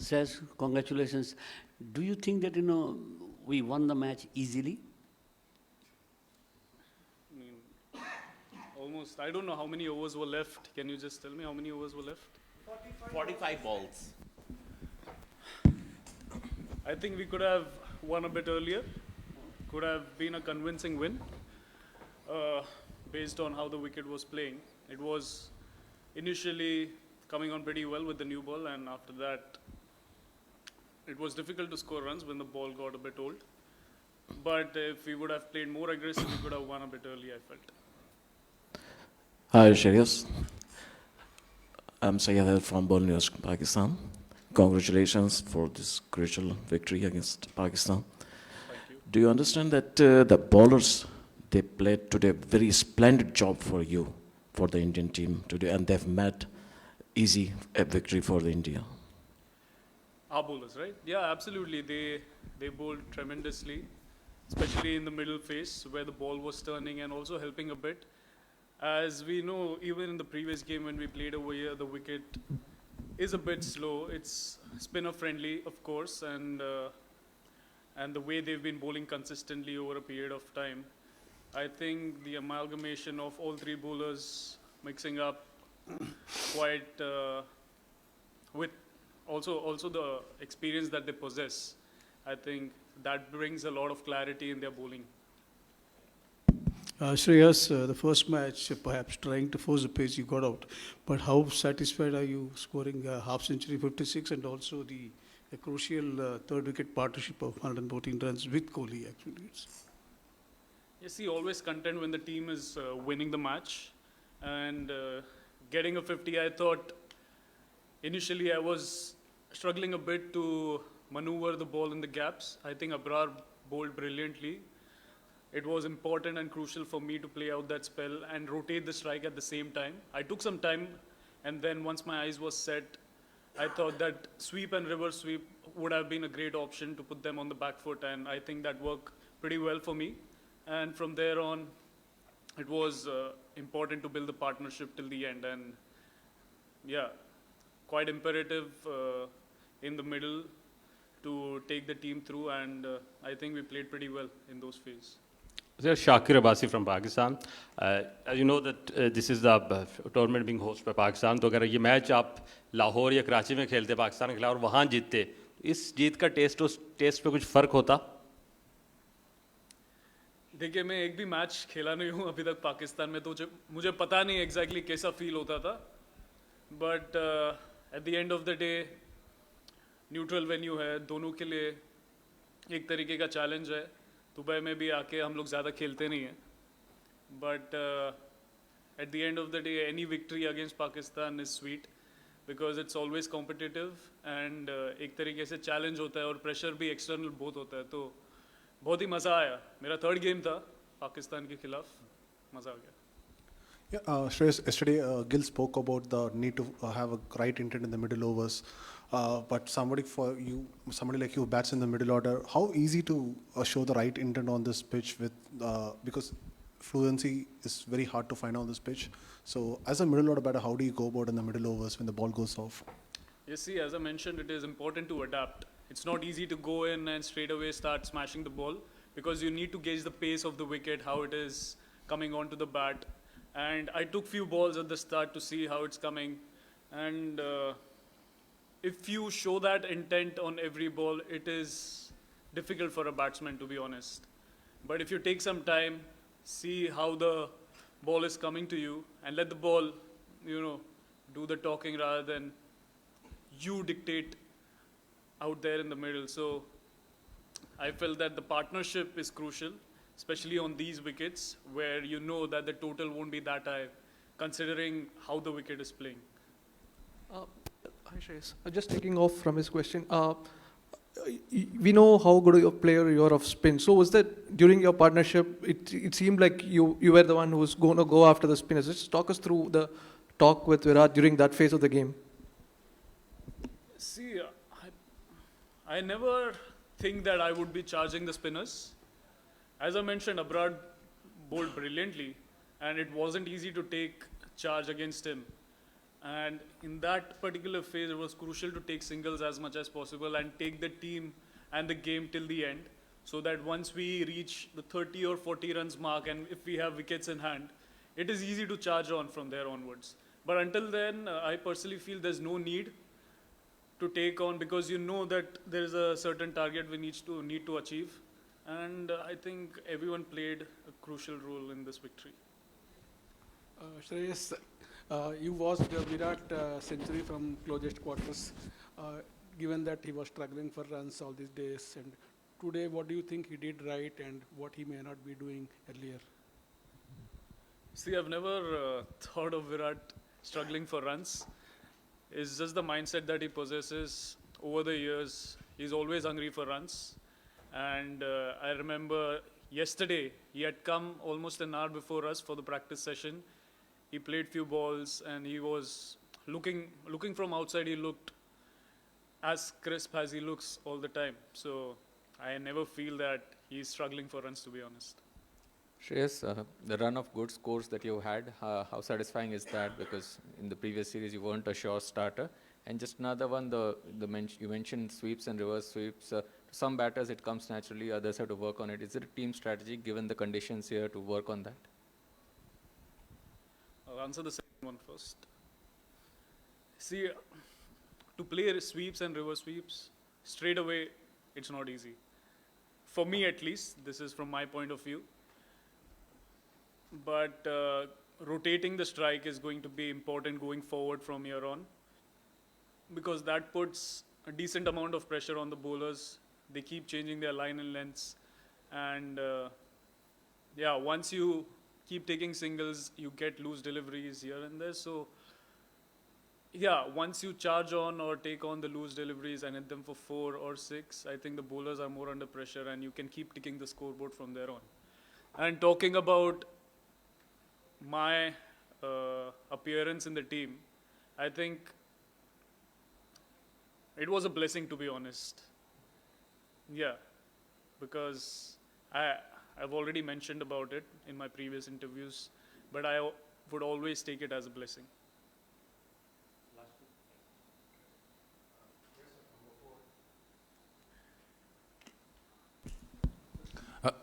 Says, congratulations. Do you think that, we won the match easily? I mean, almost. I don't know how many overs were left. Can you just tell me how many overs were left? 45 balls. I think we could have won a bit earlier. Could have been a convincing win based on how the wicket was playing. It was initially coming on pretty well with the new ball, and after that, it was difficult to score runs when the ball got a bit old. But if we would have played more aggressive, we could have won a bit early, I felt. Hi, Shreyas. I'm Syed Iyer from Ball News, Pakistan. Congratulations for this crucial victory against Pakistan. Thank you. Do you understand that the bowlers, they played today a very splendid job for you, for the Indian team today, and they've made easy a victory for the India? Our bowlers, right? Yeah, absolutely. They bowled tremendously, especially in the middle phase where the ball was turning and also helping a bit. As we know, even in the previous game when we played over here, the wicket is a bit slow. It's spinner friendly, of course, and the way they've been bowling consistently over a period of time, I think the amalgamation of all three bowlers mixing up quite with also the experience that they possess, I think that brings a lot of clarity in their bowling. Shreyas, the first match, perhaps trying to force the pace, you got out. But how satisfied are you scoring a half century, 56, and also the crucial third wicket partnership of 114 runs with Kohli, actually? Yes, he always content when the team is winning the match. And getting a 50, I thought initially I was struggling a bit to maneuver the ball in the gaps. I think Abrar bowled brilliantly. It was important and crucial for me to play out that spell and rotate the strike at the same time. I took some time, and then once my eyes was set, I thought that sweep and reverse sweep would have been a great option to put them on the back foot, and I think that worked pretty well for me. And from there on, it was important to build the partnership till the end, and yeah, quite imperative in the middle to take the team through, and I think we played pretty well in those phases. Shakir Abbasi from Pakistan. As you know that this is the tournament being hosted by Pakistan. तो अगर ये match आप लाहौर या कराची में खेलते पाकिस्तान के खिलाफ और वहाँ जीतते, इस जीत का टेस्ट पे कुछ फ़र्क होता? देखिए, मैं एक भी मैच खेला नहीं हूँ अभी तक पाकिस्तान में, तो मुझे पता नहीं एग्जैक्टली कैसा फील होता था. But at the end of the day neutral venue है, दोनों के लिए एक तरीके का चैलेंज है. दुबई में भी आके हम लोग ज़्यादा खेलते नहीं हैं, but at the end of the day any victory against Pakistan is sweet because it's always competitive and एक तरीके से चैलेंज होता है और प्रेशर भी एक्सटर्नल बहुत होता है. तो बहुत ही मज़ा आया. मेरा थर्ड गेम था पाकिस्तान के खिलाफ, मज़ा आ गया. Yeah, Shreyas, yesterday Gil spoke about the need to have a right intent in the middle overs. But somebody like you bats in the middle order. How easy to show the right intent on this pitch because fluency is very hard to find on this pitch. So as a middle order batter, how do you go about in the middle overs when the ball goes off? You see, as I mentioned, it is important to adapt. It's not easy to go in and straight away start smashing the ball because you need to gauge the pace of the wicket, how it is coming onto the bat. And I took few balls at the start to see how it's coming. And if you show that intent on every ball, it is difficult for a batsman, to be honest. But if you take some time, see how the ball is coming to you, and let the ball, do the talking rather than you dictate out there in the middle. So I felt that the partnership is crucial, especially on these wickets where you know that the total won't be that high, considering how the wicket is playing. Hi Shreyas. Just taking off from his question. We know how good a player you are of spin. So was that during your partnership, it seemed like you were the one who was going to go after the spinners. Just talk us through the talk with Virat during that phase of the game. See, I never think that I would be charging the spinners. As I mentioned, Abrar bowled brilliantly, and it wasn't easy to take charge against him. And in that particular phase, it was crucial to take singles as much as possible and take the team and the game till the end, so that once we reach the 30 or 40 runs mark and if we have wickets in hand, it is easy to charge on from there onwards. But until then, I personally feel there's no need to take on, because you know that there is a certain target we need to achieve. And I think everyone played a crucial role in this victory. Shreyas, you watched Virat century from closest quarters, given that he was struggling for runs all these days. And today, what do you think he did right and what he may not be doing earlier? See, I've never thought of Virat struggling for runs. It's just the mindset that he possesses over the years. He's always hungry for runs. And I remember yesterday, he had come almost an hour before us for the practice session. He played few balls and he was looking from outside, he looked as crisp as he looks all the time. So I never feel that he's struggling for runs, to be honest. Shreyas, the run of good scores that you had, how satisfying is that? Because in the previous series you weren't a sure starter. And just another one, you mentioned sweeps and reverse sweeps. To some batters it comes naturally, others have to work on it. Is it a team strategy given the conditions here to work on that? I'll answer the second one first. See, to play sweeps and reverse sweeps straight away, it's not easy. For me at least, this is from my point of view. But rotating the strike is going to be important going forward from here on, because that puts a decent amount of pressure on the bowlers. They keep changing their line and lengths. And once you keep taking singles, you get loose deliveries here and there. So, once you charge on or take on the loose deliveries and hit them for 4 or 6, I think the bowlers are more under pressure and you can keep ticking the scoreboard from there on. And talking about my appearance in the team, I think it was a blessing, to be honest. Yeah, because I've already mentioned about it in my previous interviews, but I would always take it as a blessing.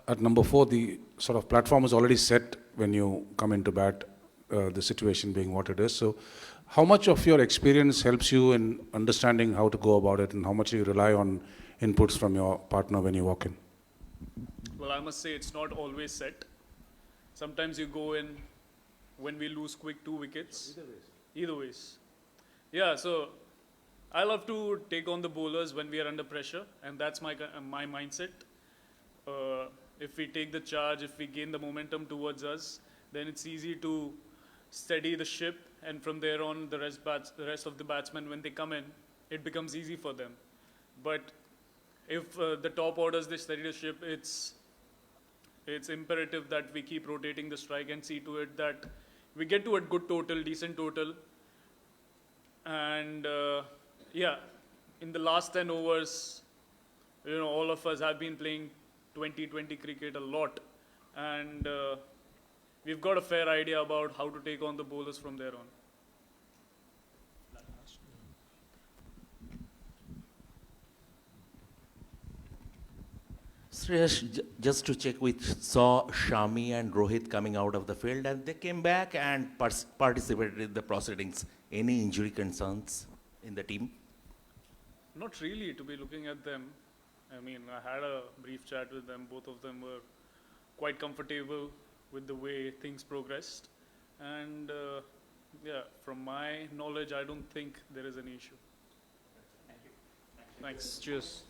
At number 4, the sort of platform is already set when you come into bat, the situation being what it is. So how much of your experience helps you in understanding how to go about it, and how much you rely on inputs from your partner when you walk in? Well, I must say it's not always set. Sometimes you go in when we lose quick 2 wickets. Either ways. Yeah, so I love to take on the bowlers when we are under pressure, and that's my mindset. If we take the charge, if we gain the momentum towards us, then it's easy to steady the ship, and from there on, the rest of the batsmen, when they come in, it becomes easy for them. But if the top orders, they steady the ship, it's imperative that we keep rotating the strike and see to it that we get to a good total, decent total. And in the last 10 overs, all of us have been playing 20-20 cricket a lot, and we've got a fair idea about how to take on the bowlers from there on. Shreyas, just to check, we saw Shami and Rohit coming out of the field and they came back and participated in the proceedings. Any injury concerns in the team? Not really, to be looking at them. I mean, I had a brief chat with them. Both of them were quite comfortable with the way things progressed. And from my knowledge, I don't think there is any issue. Thank you. Thanks. Cheers.